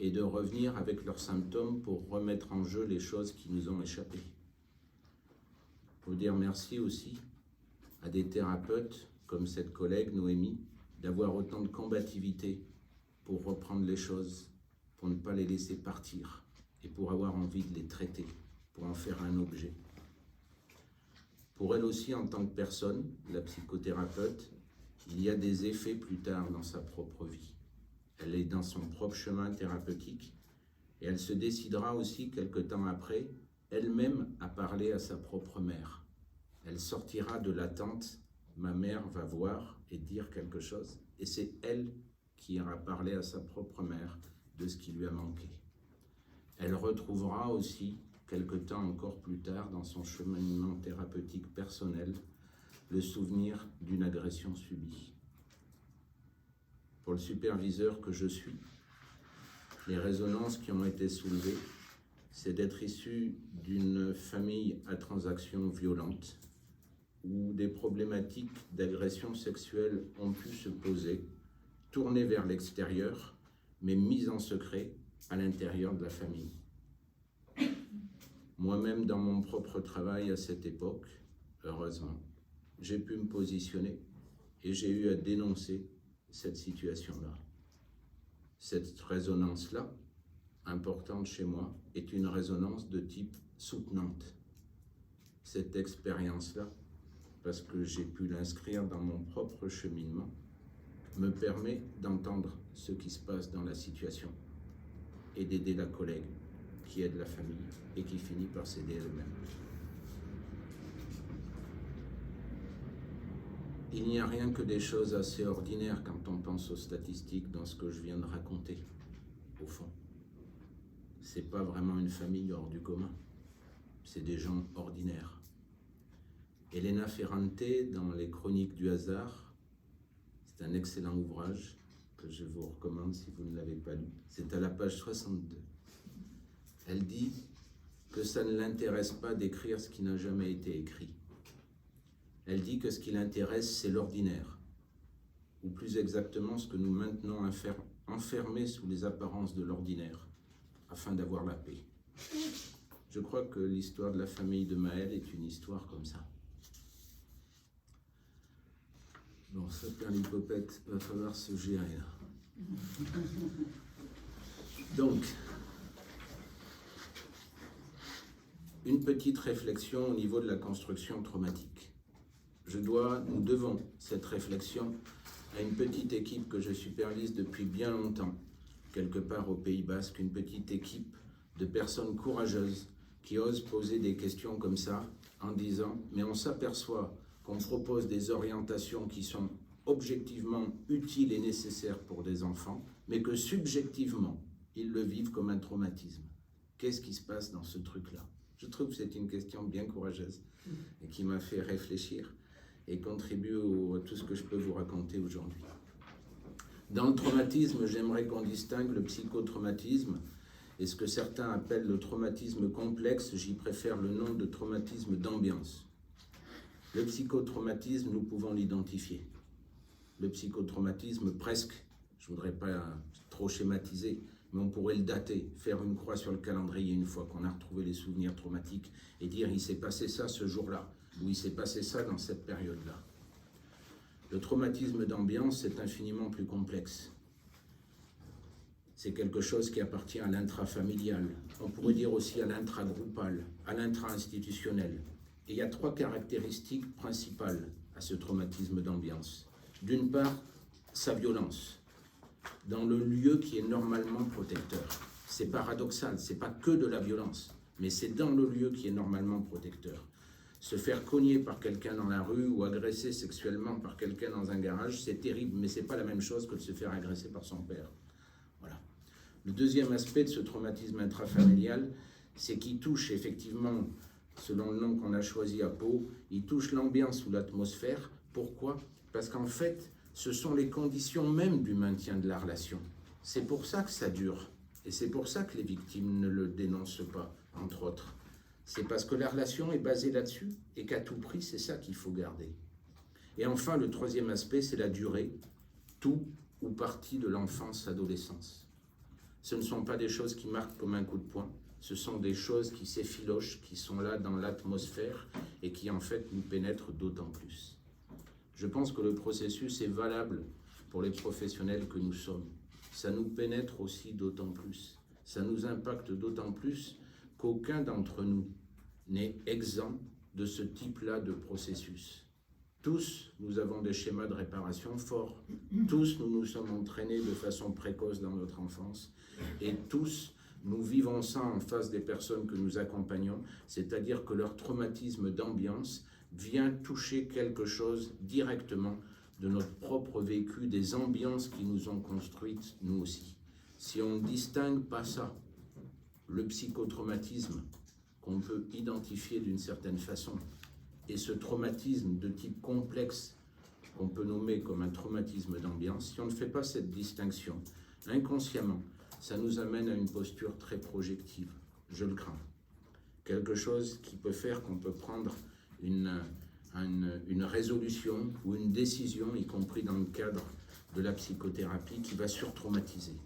et de revenir avec leurs symptômes pour remettre en jeu les choses qui nous ont échappé. Il faut dire merci aussi à des thérapeutes comme cette collègue Noémie, d'avoir autant de combativité pour reprendre les choses, pour ne pas les laisser partir et pour avoir envie de les traiter, pour en faire un objet. Pour elle aussi, en tant que personne, la psychothérapeute, il y a des effets plus tard dans sa propre vie. Elle est dans son propre chemin thérapeutique et elle se décidera aussi quelque temps après, elle-même, à parler à sa propre mère. Elle sortira de l'attente, ma mère va voir et dire quelque chose, et c'est elle qui ira parler à sa propre mère de ce qui lui a manqué. Elle retrouvera aussi, quelque temps encore plus tard, dans son cheminement thérapeutique personnel, le souvenir d'une agression subie. Pour le superviseur que je suis, les résonances qui ont été soulevées, c'est d'être issu d'une famille à transaction violente, où des problématiques d'agression sexuelle ont pu se poser, tournées vers l'extérieur, mais mises en secret à l'intérieur de la famille. Moi-même, dans mon propre travail à cette époque, heureusement, j'ai pu me positionner et j'ai eu à dénoncer cette situation-là. Cette résonance-là, importante chez moi, est une résonance de type soutenante. Cette expérience-là, parce que j'ai pu l'inscrire dans mon propre cheminement, me permet d'entendre ce qui se passe dans la situation et d'aider la collègue qui aide la famille et qui finit par s'aider elle-même. Il n'y a rien que des choses assez ordinaires quand on pense aux statistiques dans ce que je viens de raconter, au fond. C'est pas vraiment une famille hors du commun, c'est des gens ordinaires. Elena Ferrante, dans les Chroniques du hasard, c'est un excellent ouvrage que je vous recommande si vous ne l'avez pas lu. C'est à la page 62. Elle dit que ça ne l'intéresse pas d'écrire ce qui n'a jamais été écrit. Elle dit que ce qui l'intéresse, c'est l'ordinaire, ou plus exactement ce que nous maintenons enfermés sous les apparences de l'ordinaire, afin d'avoir la paix. Je crois que l'histoire de la famille de Maëlle est une histoire comme ça. Bon, ça, Père Lipopette, va falloir se gérer là. Donc, une petite réflexion au niveau de la construction traumatique. Nous devons cette réflexion à une petite équipe que je supervise depuis bien longtemps, quelque part au Pays Basque, une petite équipe de personnes courageuses qui osent poser des questions comme ça en disant « mais on s'aperçoit qu'on propose des orientations qui sont objectivement utiles et nécessaires pour des enfants, mais que subjectivement, ils le vivent comme un traumatisme. Qu'est-ce qui se passe dans ce truc-là » Je trouve que c'est une question bien courageuse et qui m'a fait réfléchir et contribue à tout ce que je peux vous raconter aujourd'hui. Dans le traumatisme, j'aimerais qu'on distingue le psychotraumatisme et ce que certains appellent le traumatisme complexe. J'y préfère le nom de traumatisme d'ambiance. Le psychotraumatisme, nous pouvons l'identifier. Le psychotraumatisme, presque, je ne voudrais pas trop schématiser, mais on pourrait le dater, faire une croix sur le calendrier une fois qu'on a retrouvé les souvenirs traumatiques et dire il s'est passé ça ce jour-là, ou il s'est passé ça dans cette période-là. Le traumatisme d'ambiance, c'est infiniment plus complexe. C'est quelque chose qui appartient à l'intrafamilial. On pourrait dire aussi à l'intragroupal, à l'intra-institutionnel. Et il y a 3 caractéristiques principales à ce traumatisme d'ambiance. D'une part, sa violence, dans le lieu qui est normalement protecteur. C'est paradoxal, c'est pas que de la violence, mais c'est dans le lieu qui est normalement protecteur. Se faire cogner par quelqu'un dans la rue ou agresser sexuellement par quelqu'un dans un garage, c'est terrible, mais c'est pas la même chose que de se faire agresser par son père. Voilà. Le deuxième aspect de ce traumatisme intrafamilial, c'est qu'il touche effectivement, selon le nom qu'on a choisi à Pau, il touche l'ambiance ou l'atmosphère. Pourquoi? Parce qu'en fait, ce sont les conditions même du maintien de la relation. C'est pour ça que ça dure. Et c'est pour ça que les victimes ne le dénoncent pas, entre autres. C'est parce que la relation est basée là-dessus et qu'à tout prix, c'est ça qu'il faut garder. Et enfin, le troisième aspect, c'est la durée, tout ou partie de l'enfance-adolescence. Ce ne sont pas des choses qui marquent comme un coup de poing, ce sont des choses qui s'effilochent, qui sont là dans l'atmosphère et qui en fait nous pénètrent d'autant plus. Je pense que le processus est valable pour les professionnels que nous sommes. Ça nous pénètre aussi d'autant plus. Ça nous impacte d'autant plus qu'aucun d'entre nous n'est exempt de ce type-là de processus. Tous, nous avons des schémas de réparation forts. Tous, nous nous sommes entraînés de façon précoce dans notre enfance. Et tous, nous vivons ça en face des personnes que nous accompagnons, c'est-à-dire que leur traumatisme d'ambiance vient toucher quelque chose directement de notre propre vécu, des ambiances qui nous ont construites, nous aussi. Si on ne distingue pas ça, le psychotraumatisme, qu'on peut identifier d'une certaine façon, et ce traumatisme de type complexe, qu'on peut nommer comme un traumatisme d'ambiance, si on ne fait pas cette distinction, inconsciemment, ça nous amène à une posture très projective, je le crains. Quelque chose qui peut faire qu'on peut prendre une résolution ou une décision, y compris dans le cadre de la psychothérapie, qui va surtraumatiser.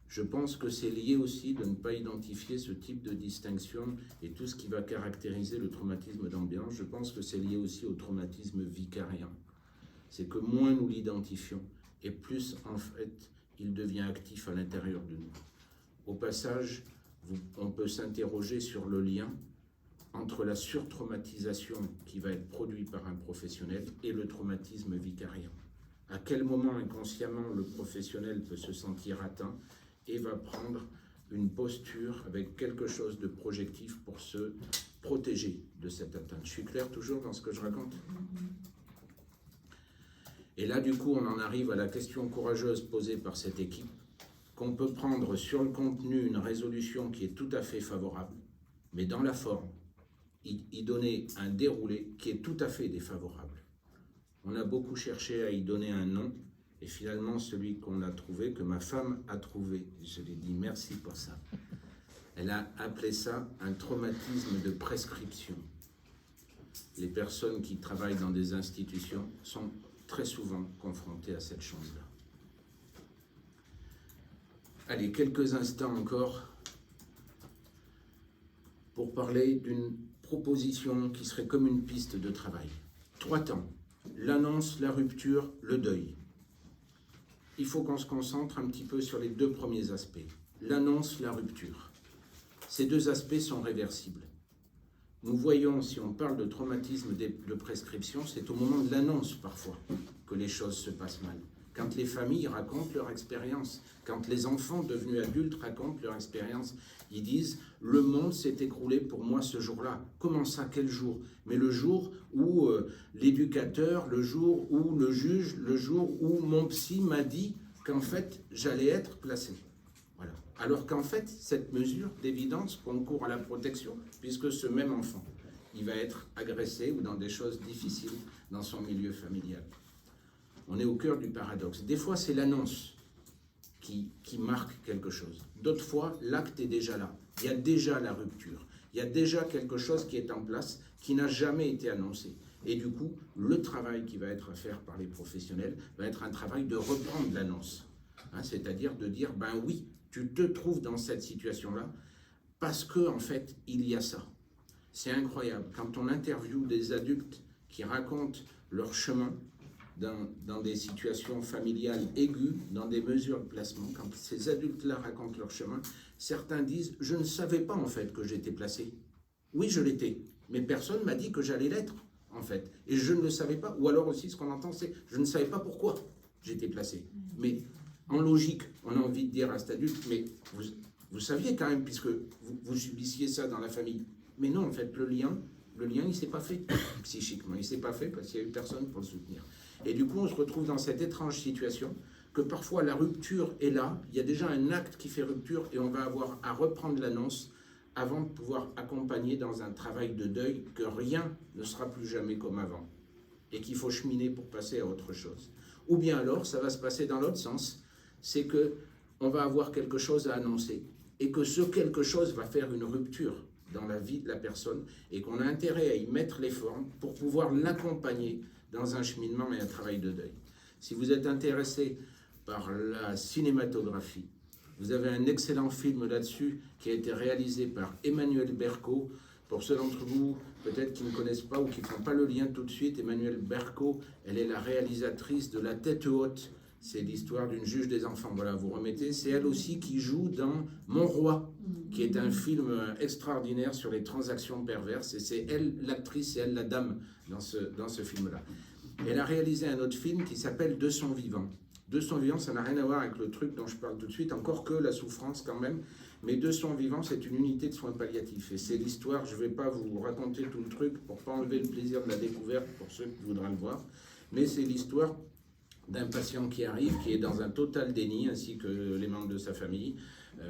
Je pense que c'est lié aussi de ne pas identifier ce type de distinction et tout ce qui va caractériser le traumatisme d'ambiance. Je pense que c'est lié aussi au traumatisme vicarien. C'est que moins nous l'identifions et plus en fait il devient actif à l'intérieur de nous. Au passage, on peut s'interroger sur le lien entre la surtraumatisation qui va être produite par un professionnel et le traumatisme vicarien. À quel moment inconsciemment le professionnel peut se sentir atteint et va prendre une posture avec quelque chose de projectif pour se protéger de cette atteinte. Je suis clair toujours dans ce que je raconte? Et là, du coup, on en arrive à la question courageuse posée par cette équipe, qu'on peut prendre sur le contenu une résolution qui est tout à fait favorable, mais dans la forme, y donner un déroulé qui est tout à fait défavorable. On a beaucoup cherché à y donner un nom, et finalement, celui qu'on a trouvé, que ma femme a trouvé, je lui ai dit merci pour ça, elle a appelé ça un traumatisme de prescription. Les personnes qui travaillent dans des institutions sont très souvent confrontées à cette chose-là. Allez, quelques instants encore pour parler d'une proposition qui serait comme une piste de travail. 3 temps, l'annonce, la rupture, le deuil. Il faut qu'on se concentre un petit peu sur les 2 premiers aspects. L'annonce, la rupture. Ces 2 aspects sont réversibles. Nous voyons, si on parle de traumatisme de prescription, c'est au moment de l'annonce parfois que les choses se passent mal. Quand les familles racontent leur expérience, quand les enfants devenus adultes racontent leur expérience, ils disent « le monde s'est écroulé pour moi ce jour-là ». Comment ça, quel jour? Mais le jour où l'éducateur, le jour où le juge, le jour où mon psy m'a dit qu'en fait j'allais être placé. Voilà. Alors qu'en fait, cette mesure d'évidence concourt à la protection, puisque ce même enfant, il va être agressé ou dans des choses difficiles dans son milieu familial. On est au cœur du paradoxe. Des fois, c'est l'annonce qui marque quelque chose. D'autres fois, l'acte est déjà là. Il y a déjà la rupture. Il y a déjà quelque chose qui est en place, qui n'a jamais été annoncé. Et du coup, le travail qui va être à faire par les professionnels va être un travail de reprendre l'annonce. C'est-à-dire de dire, ben oui, tu te trouves dans cette situation-là parce que, en fait, il y a ça. C'est incroyable. Quand on interviewe des adultes qui racontent leur chemin, dans des situations familiales aiguës, dans des mesures de placement. Quand ces adultes-là racontent leur chemin, certains disent « Je ne savais pas en fait que j'étais placé. Oui, je l'étais, mais personne m'a dit que j'allais l'être en fait. Et je ne le savais pas. » Ou alors aussi, ce qu'on entend, c'est « Je ne savais pas pourquoi j'étais placé. » Mais en logique, on a envie de dire à cet adulte « Mais vous saviez quand même, puisque vous subissiez ça dans la famille. » Mais non, en fait, le lien, il ne s'est pas fait psychiquement. Il ne s'est pas fait parce qu'il n'y a eu personne pour le soutenir. Et du coup, on se retrouve dans cette étrange situation que parfois la rupture est là, il y a déjà un acte qui fait rupture et on va avoir à reprendre l'annonce avant de pouvoir accompagner dans un travail de deuil que rien ne sera plus jamais comme avant et qu'il faut cheminer pour passer à autre chose. Ou bien alors, ça va se passer dans l'autre sens, c'est que on va avoir quelque chose à annoncer et que ce quelque chose va faire une rupture dans la vie de la personne et qu'on a intérêt à y mettre les formes pour pouvoir l'accompagner dans un cheminement et un travail de deuil. Si vous êtes intéressé par la cinématographie, vous avez un excellent film là-dessus qui a été réalisé par Emmanuelle Berco. Pour ceux d'entre vous, peut-être qui ne connaissent pas ou qui ne font pas le lien tout de suite, Emmanuelle Berco, elle est la réalisatrice de La Tête Haute. C'est l'histoire d'une juge des enfants. Voilà, vous remettez. C'est elle aussi qui joue dans Mon Roi, qui est un film extraordinaire sur les transactions perverses. Et c'est elle l'actrice, c'est elle la dame dans ce film-là. Elle a réalisé un autre film qui s'appelle De son vivant. De son vivant, ça n'a rien à voir avec le truc dont je parle tout de suite, encore que la souffrance quand même. Mais De son vivant, c'est une unité de soins palliatifs. Et c'est l'histoire, je ne vais pas vous raconter tout le truc pour ne pas enlever le plaisir de la découverte pour ceux qui voudraient le voir. Mais c'est l'histoire d'un patient qui arrive, qui est dans un total déni, ainsi que les membres de sa famille,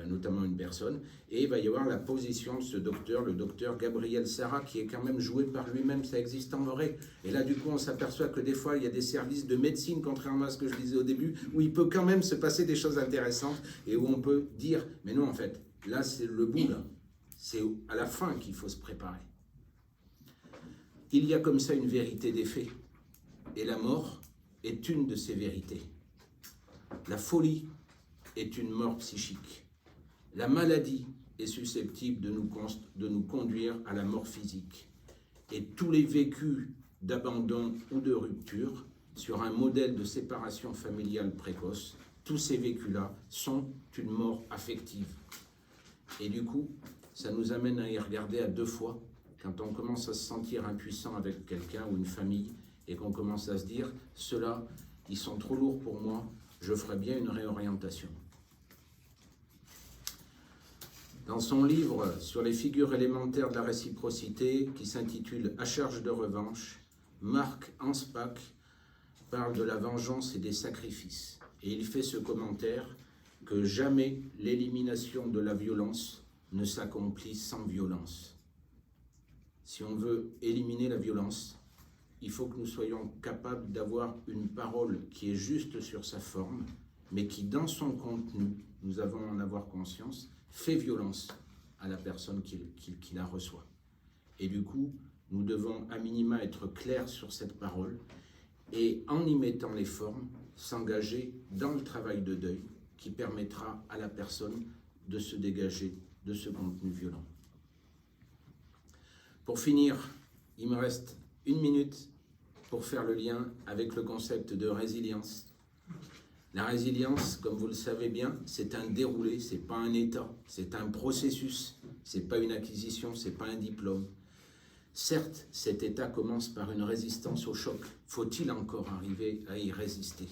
notamment une personne, et il va y avoir la position de ce docteur, le docteur Gabriel Sarah, qui est quand même joué par lui-même, ça existe en vrai. Et là, du coup, on s'aperçoit que des fois, il y a des services de médecine, contrairement à ce que je disais au début, où il peut quand même se passer des choses intéressantes, et où on peut dire, mais non, en fait, là, c'est le bout, là. C'est à la fin qu'il faut se préparer. Il y a comme ça une vérité des faits, et la mort est une de ces vérités. La folie est une mort psychique. La maladie est susceptible de nous conduire à la mort physique. Et tous les vécus d'abandon ou de rupture sur un modèle de séparation familiale précoce, tous ces vécus-là sont une mort affective. Et du coup, ça nous amène à y regarder à deux fois quand on commence à se sentir impuissant avec quelqu'un ou une famille et qu'on commence à se dire « ceux-là, ils sont trop lourds pour moi, je ferai bien une réorientation ». Dans son livre sur les figures élémentaires de la réciprocité, qui s'intitule « À charge de revanche », Marc Anspach parle de la vengeance et des sacrifices. Et il fait ce commentaire que jamais l'élimination de la violence ne s'accomplit sans violence. Si on veut éliminer la violence, il faut que nous soyons capables d'avoir une parole qui est juste sur sa forme, mais qui, dans son contenu, nous avons à en avoir conscience, fait violence à la personne qui la reçoit. Et du coup, nous devons à minima être clairs sur cette parole et, en y mettant les formes, s'engager dans le travail de deuil qui permettra à la personne de se dégager de ce contenu violent. Pour finir, il me reste 1 minute pour faire le lien avec le concept de résilience. La résilience, comme vous le savez bien, c'est un déroulé, c'est pas un état, c'est un processus, c'est pas une acquisition, c'est pas un diplôme. Certes, cet état commence par une résistance au choc. Faut-il encore arriver à y résister?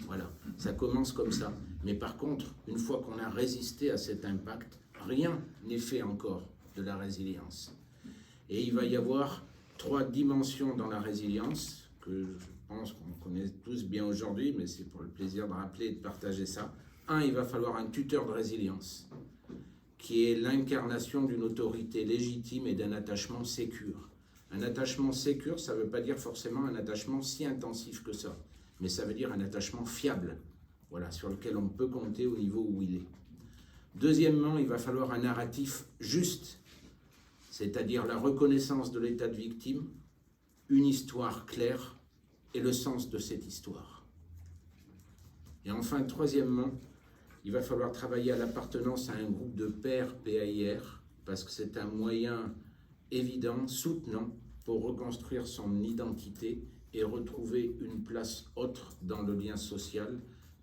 Voilà, ça commence comme ça. Mais par contre, une fois qu'on a résisté à cet impact, rien n'est fait encore de la résilience. Et il va y avoir 3 dimensions dans la résilience, que je pense qu'on connaît tous bien aujourd'hui, mais c'est pour le plaisir de rappeler et de partager ça. 1, il va falloir un tuteur de résilience, qui est l'incarnation d'une autorité légitime et d'un attachement sécure. Un attachement sécure, ça ne veut pas dire forcément un attachement si intensif que ça, mais ça veut dire un attachement fiable, voilà, sur lequel on peut compter au niveau où il est. Deuxièmement, il va falloir un narratif juste, c'est-à-dire la reconnaissance de l'état de victime, une histoire claire et le sens de cette histoire. Et enfin, troisièmement, il va falloir travailler à l'appartenance à un groupe de pairs PAIR, parce que c'est un moyen évident, soutenant, pour reconstruire son identité et retrouver une place autre dans le lien social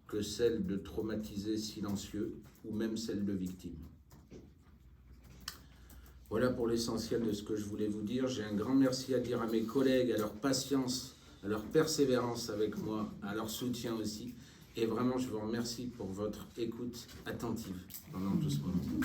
que celle de traumatisés silencieux ou même celle de victimes. Voilà pour l'essentiel de ce que je voulais vous dire. J'ai un grand merci à dire à mes collègues, à leur patience, à leur persévérance avec moi, à leur soutien aussi. Et vraiment, je vous remercie pour votre écoute attentive pendant tout ce moment.